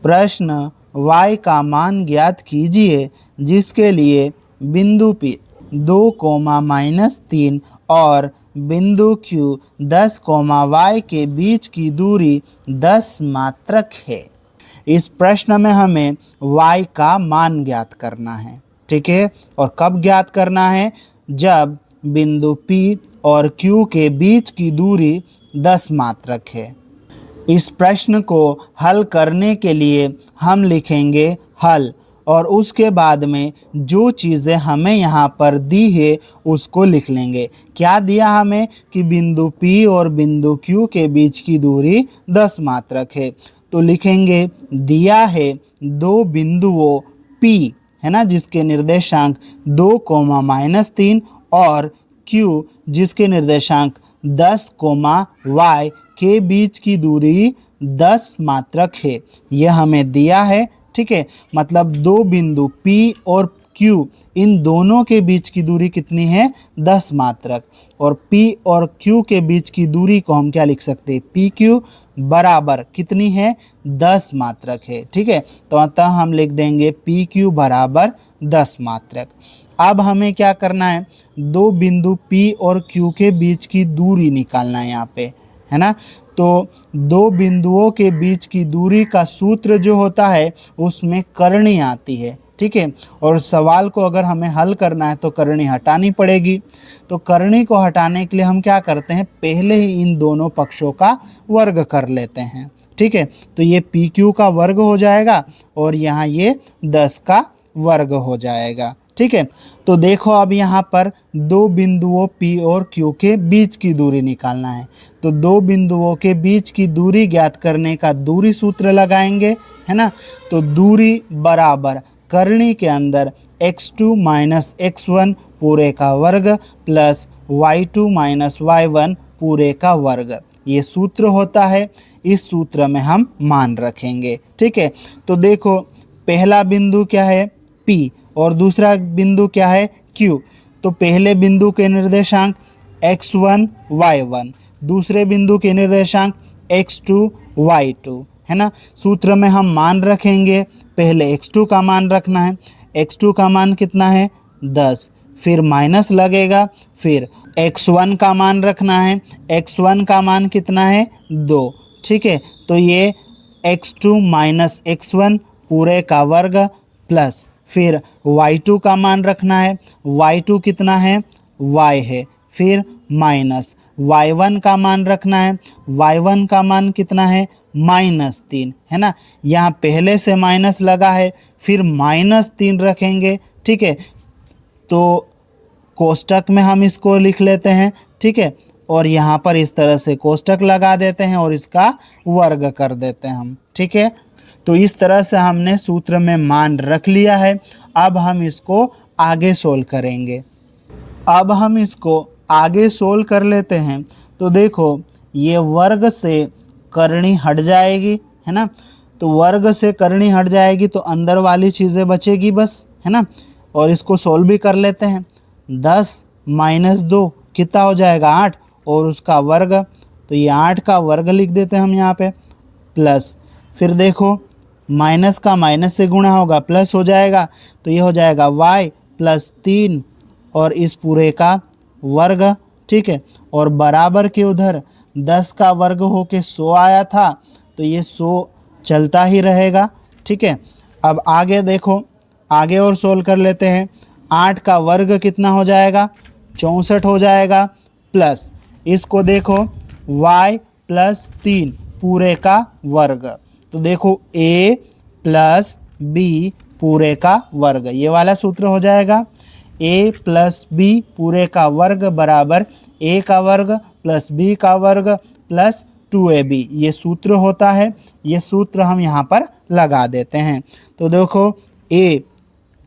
प्रश्न y का मान ज्ञात कीजिए जिसके लिए बिंदु P 2, और बिंदु Q 10, y के बीच की दूरी 10 मात्रक है। इस प्रश्न में हमें y का मान ज्ञात करना है, ठीक है। और कब ज्ञात करना है? जब बिंदु P और Q के बीच की दूरी 10 मात्रक है। इस प्रश्न को हल करने के लिए हम लिखेंगे हल, और उसके बाद में जो चीज़ें हमें यहाँ पर दी है उसको लिख लेंगे। क्या दिया हमें? कि बिंदु P और बिंदु Q के बीच की दूरी 10 मात्रक है। तो लिखेंगे दिया है दो बिंदुओं P, है ना, जिसके निर्देशांक 2, और Q जिसके निर्देशांक 10, y के बीच की दूरी 10 मात्रक है। यह हमें दिया है, ठीक है। मतलब दो बिंदु P और Q, इन दोनों के बीच की दूरी कितनी है? 10 मात्रक। और P और Q के बीच की दूरी को हम क्या लिख सकते हैं? PQ बराबर कितनी है? 10 मात्रक है, ठीक है। तो अतः हम लिख देंगे PQ बराबर 10 मात्रक। अब हमें क्या करना है? दो बिंदु P और Q के बीच की दूरी निकालना है यहाँ पे, है ना। तो दो बिंदुओं के बीच की दूरी का सूत्र जो होता है उसमें करनी आती है, ठीक है। और सवाल को अगर हमें हल करना है तो करनी हटानी पड़ेगी। तो करनी को हटाने के लिए हम क्या करते हैं? पहले ही इन दोनों पक्षों का वर्ग कर लेते हैं, ठीक है। तो ये PQ का वर्ग हो जाएगा और यहाँ ये 10 का वर्ग हो जाएगा, ठीक है। तो देखो अब यहाँ पर दो बिंदुओं P और Q के बीच की दूरी निकालना है। तो दो बिंदुओं के बीच की दूरी ज्ञात करने का दूरी सूत्र लगाएंगे, है ना। तो दूरी बराबर करनी के अंदर x2 माइनस x1 पूरे का वर्ग प्लस y2 माइनस y1 पूरे का वर्ग, ये सूत्र होता है। इस सूत्र में हम मान रखेंगे, ठीक है। तो देखो पहला बिंदु क्या है? P, और दूसरा बिंदु क्या है? Q। तो पहले बिंदु के निर्देशांक x1 y1, दूसरे बिंदु के निर्देशांक x2 y2, है ना। सूत्र में हम मान रखेंगे। पहले x2 का मान रखना है। x2 का मान कितना है? 10। फिर माइनस लगेगा, फिर x1 का मान रखना है। x1 का मान कितना है? 2, ठीक है। तो ये x2 माइनस x1 पूरे का वर्ग प्लस फिर y2 का मान रखना है। y2 कितना है? y है। फिर माइनस y1 का मान रखना है। y1 का मान कितना है? -3, है ना। यहाँ पहले से माइनस लगा है, फिर -3 रखेंगे, ठीक है। तो कोष्टक में हम इसको लिख लेते हैं, ठीक है। और यहाँ पर इस तरह से कोष्टक लगा देते हैं और इसका वर्ग कर देते हैं हम, ठीक है। तो इस तरह से हमने सूत्र में मान रख लिया है। अब हम इसको आगे सोल्व करेंगे। अब हम इसको आगे सोल्व कर लेते हैं। तो देखो ये वर्ग से करनी हट जाएगी, है ना। तो वर्ग से करनी हट जाएगी तो अंदर वाली चीज़ें बचेगी बस, है ना। और इसको सोल्व भी कर लेते हैं। 10 माइनस 2 कितना हो जाएगा? 8, और उसका वर्ग, तो ये 8 का वर्ग लिख देते हैं हम यहाँ पे, प्लस फिर देखो माइनस का माइनस से गुणा होगा, प्लस हो जाएगा। तो ये हो जाएगा y प्लस 3 और इस पूरे का वर्ग, ठीक है। और बराबर के उधर 10 का वर्ग होके 100 आया था, तो ये 100 चलता ही रहेगा, ठीक है। अब आगे देखो, आगे और सोल्व कर लेते हैं। 8 का वर्ग कितना हो जाएगा? 64 हो जाएगा, प्लस इसको देखो y प्लस 3 पूरे का वर्ग। तो देखो a प्लस b पूरे का वर्ग, ये वाला सूत्र हो जाएगा। a प्लस b पूरे का वर्ग बराबर a का वर्ग प्लस b का वर्ग प्लस 2ab, ये सूत्र होता है। ये सूत्र हम यहाँ पर लगा देते हैं। तो देखो a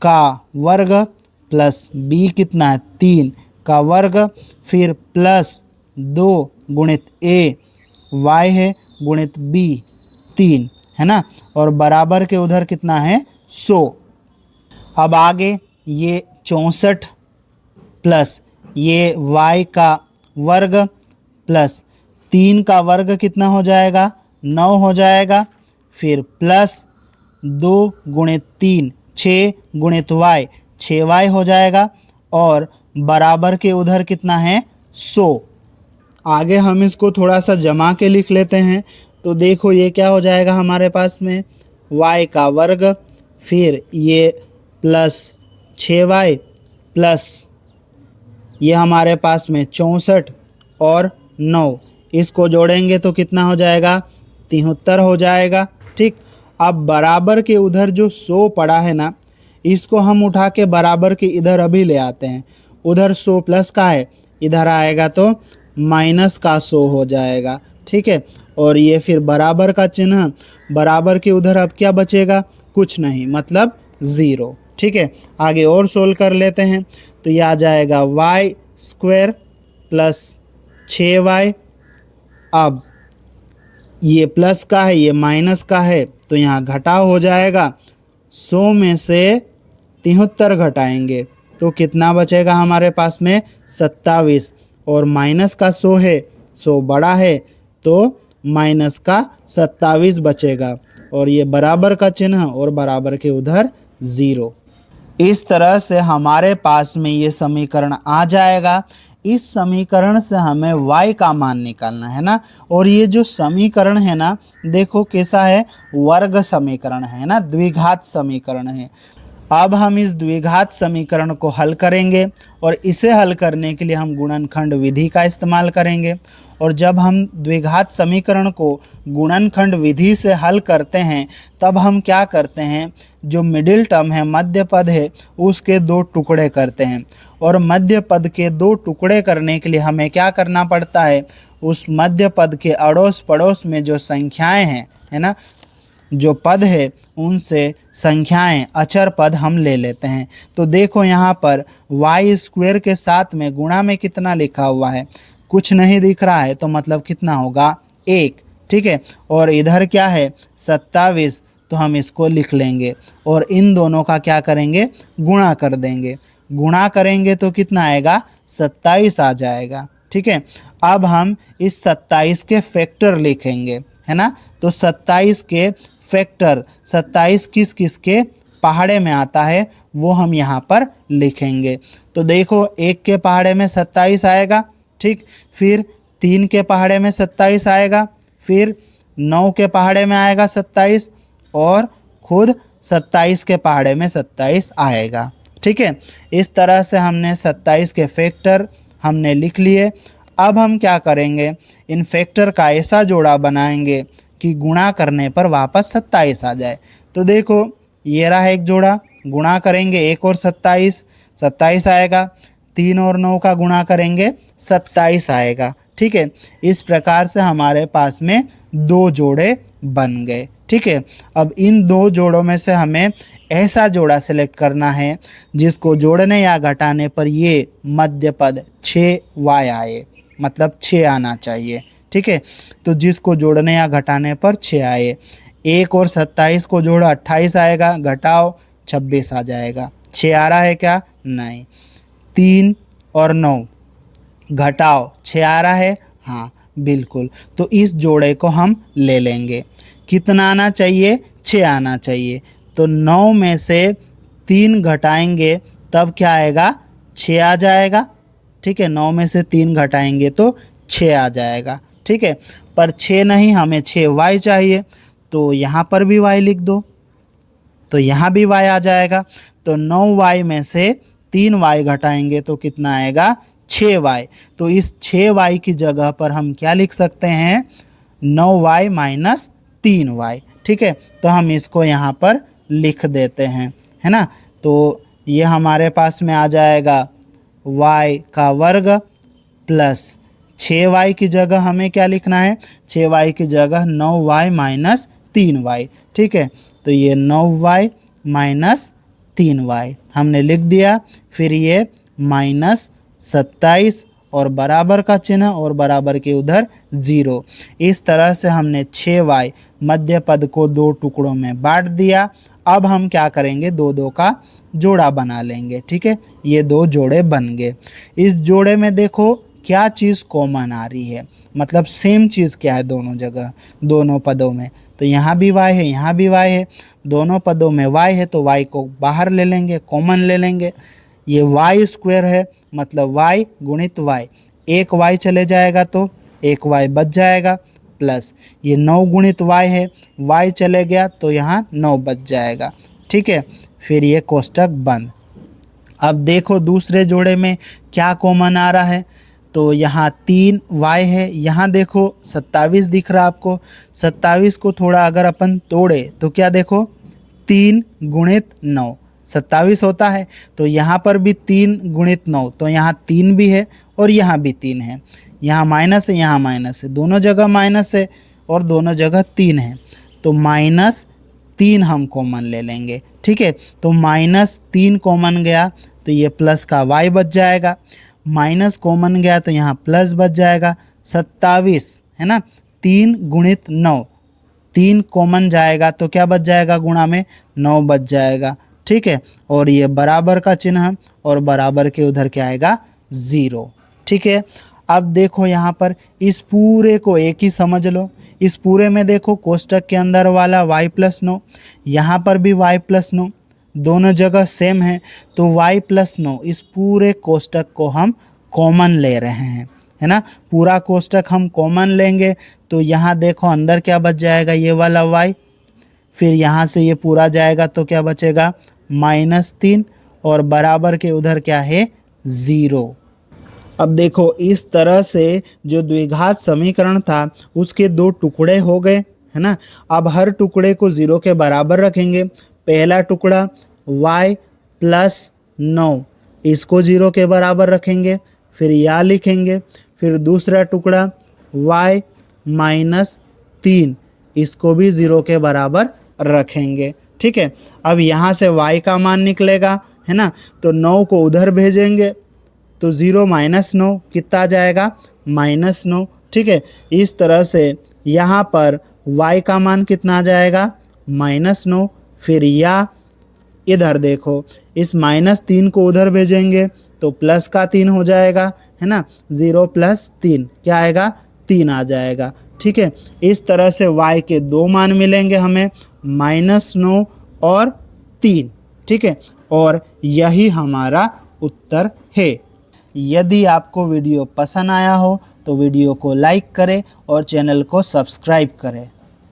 का वर्ग प्लस b कितना है? 3 का वर्ग, फिर प्लस 2 गुणित a y है गुणित b 3, है ना। और बराबर के उधर कितना है? 100। अब आगे ये 64 प्लस ये y का वर्ग प्लस 3 का वर्ग कितना हो जाएगा? 9 हो जाएगा। फिर प्लस 2 गुणित 3 6 गुणित y 6y हो जाएगा और बराबर के उधर कितना है 100। आगे हम इसको थोड़ा सा जमा के लिख लेते हैं। तो देखो ये क्या हो जाएगा हमारे पास में y का वर्ग, फिर ये प्लस 6y प्लस ये हमारे पास में 64 और 9, इसको जोड़ेंगे तो कितना हो जाएगा 73 हो जाएगा। ठीक, अब बराबर के उधर जो 100 पड़ा है ना, इसको हम उठा के बराबर के इधर अभी ले आते हैं। उधर 100 प्लस का है, इधर आएगा तो माइनस का 100 हो जाएगा। ठीक है, और ये फिर बराबर का चिन्ह, बराबर के उधर अब क्या बचेगा, कुछ नहीं, मतलब 0। ठीक है, आगे और सोल्व कर लेते हैं। तो ये आ जाएगा y स्क्वायर प्लस 6y। अब ये प्लस का है, ये माइनस का है, तो यहाँ घटाव हो जाएगा। 100 में से 73 घटाएंगे तो कितना बचेगा हमारे पास में 27, और माइनस का 100 है, 100 बड़ा है तो माइनस का 27 बचेगा, और ये बराबर का चिन्ह और बराबर के उधर 0। इस तरह से हमारे पास में ये समीकरण आ जाएगा। इस समीकरण से हमें y का मान निकालना है ना, और ये जो समीकरण है ना, देखो कैसा है, वर्ग समीकरण है ना, द्विघात समीकरण है। अब हम इस द्विघात समीकरण को हल करेंगे, और इसे हल करने के लिए हम गुणनखंड विधि का इस्तेमाल करेंगे। और जब हम द्विघात समीकरण को गुणनखंड विधि से हल करते हैं, तब हम क्या करते हैं, जो मिडिल टर्म है, मध्य पद है, उसके 2 टुकड़े करते हैं। और मध्य पद के 2 टुकड़े करने के लिए हमें क्या करना पड़ता है, उस मध्य पद के अड़ोस पड़ोस में जो संख्याएं हैं, है ना, जो पद है उनसे संख्याएं, अचर पद हम ले लेते हैं। तो देखो यहाँ पर y स्क्वायर के साथ में गुणा में कितना लिखा हुआ है, कुछ नहीं दिख रहा है, तो मतलब कितना होगा 1। ठीक है, और इधर क्या है 27, तो हम इसको लिख लेंगे और इन दोनों का क्या करेंगे, गुणा कर देंगे। गुणा करेंगे तो कितना आएगा 27 आ जाएगा। ठीक है, अब हम इस 27 के फैक्टर लिखेंगे, है ना। तो 27 के फैक्टर, 27 किस किस के पहाड़े में आता है वो हम यहाँ पर लिखेंगे। तो देखो 1 के पहाड़े में 27 आएगा, ठीक, फिर 3 के पहाड़े में 27 आएगा, फिर 9 के पहाड़े में आएगा 27, और खुद 27 के पहाड़े में 27 आएगा। ठीक है, इस तरह से हमने 27 के फैक्टर हमने लिख लिए। अब हम क्या करेंगे, इन फैक्टर का ऐसा जोड़ा बनाएंगे कि गुणा करने पर वापस 27 आ जाए। तो देखो ये रहा एक जोड़ा, गुणा करेंगे 1 और 27, 27 आएगा, 3 और 9 का गुणा करेंगे 27 आएगा। ठीक है, इस प्रकार से हमारे पास में 2 जोड़े बन गए। ठीक है, अब इन 2 जोड़ों में से हमें ऐसा जोड़ा सेलेक्ट करना है जिसको जोड़ने या घटाने पर ये मध्य पद 6y आए, मतलब 6 आना चाहिए। ठीक है, तो जिसको जोड़ने या घटाने पर 6 आए। 1 और 27 को जोड़ो 28 आएगा, घटाओ 26 आ जाएगा। 6 आ रहा है क्या, नहीं। 3 और 9 घटाओ 6 आ रहा है, हाँ बिल्कुल। तो इस जोड़े को हम ले लेंगे। कितना आना चाहिए, 6 आना चाहिए। तो 9 में से 3 घटाएंगे तब क्या आएगा, 6 आ जाएगा। ठीक है, 9 में से 3 घटाएंगे तो 6 आ जाएगा। ठीक है, पर 6 नहीं, हमें 6y चाहिए, तो यहाँ पर भी y लिख दो, तो यहाँ भी y आ जाएगा। तो 9y में से 3y घटाएंगे तो कितना आएगा, 6y। तो इस 6y की जगह पर हम क्या लिख सकते हैं, 9y माइनस 3y। ठीक है, तो हम इसको यहाँ पर लिख देते हैं, है ना। तो ये हमारे पास में आ जाएगा y का वर्ग प्लस 6y की जगह हमें क्या लिखना है, 6y की जगह 9y माइनस 3y। ठीक है, तो ये 9y माइनस 3y हमने लिख दिया। फिर ये माइनस 27 और बराबर का चिन्ह और बराबर के उधर 0। इस तरह से हमने 6y मध्य पद को 2 टुकड़ों में बांट दिया। अब हम क्या करेंगे, 2 का जोड़ा बना लेंगे। ठीक है, ये 2 जोड़े बन गए। इस जोड़े में देखो क्या चीज़ कॉमन आ रही है, मतलब सेम चीज़ क्या है दोनों जगह, दोनों पदों में। तो यहाँ भी y है, यहाँ भी y है, दोनों पदों में y है तो y को बाहर ले लेंगे, कॉमन ले लेंगे। ये y स्क्वायर है मतलब y गुणित y, एक y चले जाएगा तो एक y बच जाएगा, प्लस ये 9 गुणित y है, y चले गया तो यहाँ 9 बच जाएगा। ठीक है, फिर ये कोष्टक बंद। अब देखो दूसरे जोड़े में क्या कॉमन आ रहा है, तो यहाँ 3y है, यहाँ देखो 27 दिख रहा आपको। 27 को थोड़ा अगर अपन तोड़े तो क्या देखो 3 गुणित 9 27 होता है, तो यहाँ पर भी 3 गुणित 9, तो यहाँ 3 भी है और यहाँ भी 3 है, यहाँ माइनस है, यहाँ माइनस है, दोनों जगह माइनस है और दोनों जगह 3 है, तो -3 हम कॉमन ले लेंगे। ठीक है, तो -3 कॉमन गया तो ये प्लस का y बच जाएगा, माइनस कॉमन गया तो यहाँ प्लस बच जाएगा। 27 है ना, 3 गुणित 9, 3 कॉमन जाएगा तो क्या बच जाएगा, गुणा में 9 बच जाएगा। ठीक है, और ये बराबर का चिन्ह और बराबर के उधर क्या आएगा 0। ठीक है, अब देखो यहाँ पर इस पूरे को एक ही समझ लो, इस पूरे में देखो कोष्टक के अंदर वाला y + 9, यहाँ पर भी y + 9, दोनों जगह सेम है, तो y + 9 इस पूरे कोष्टक को हम कॉमन ले रहे हैं, है ना। पूरा कोष्टक हम कॉमन लेंगे तो यहाँ देखो अंदर क्या बच जाएगा, ये वाला y, फिर यहाँ से ये पूरा जाएगा तो क्या बचेगा -3 और बराबर के उधर क्या है 0। अब देखो इस तरह से जो द्विघात समीकरण था उसके 2 टुकड़े हो गए, है ना। अब हर टुकड़े को 0 के बराबर रखेंगे। पहला टुकड़ा y + 9 इसको 0 के बराबर रखेंगे, फिर यहाँ लिखेंगे। फिर दूसरा टुकड़ा y - 3 इसको भी 0 के बराबर रखेंगे। ठीक है, अब यहाँ से y का मान निकलेगा, है ना, तो 9 को उधर भेजेंगे तो 0 - 9 कितना आ जाएगा -9। ठीक है, इस तरह से यहाँ पर y का मान कितना आ जाएगा -9। फिर या इधर देखो इस -3 को उधर भेजेंगे तो प्लस का 3 हो जाएगा, है ना, 0 + 3 क्या आएगा 3 आ जाएगा। ठीक है, इस तरह से y के 2 मान मिलेंगे हमें -9 और 3। ठीक है, और यही हमारा उत्तर है। यदि आपको वीडियो पसंद आया हो तो वीडियो को लाइक करें और चैनल को सब्सक्राइब करें।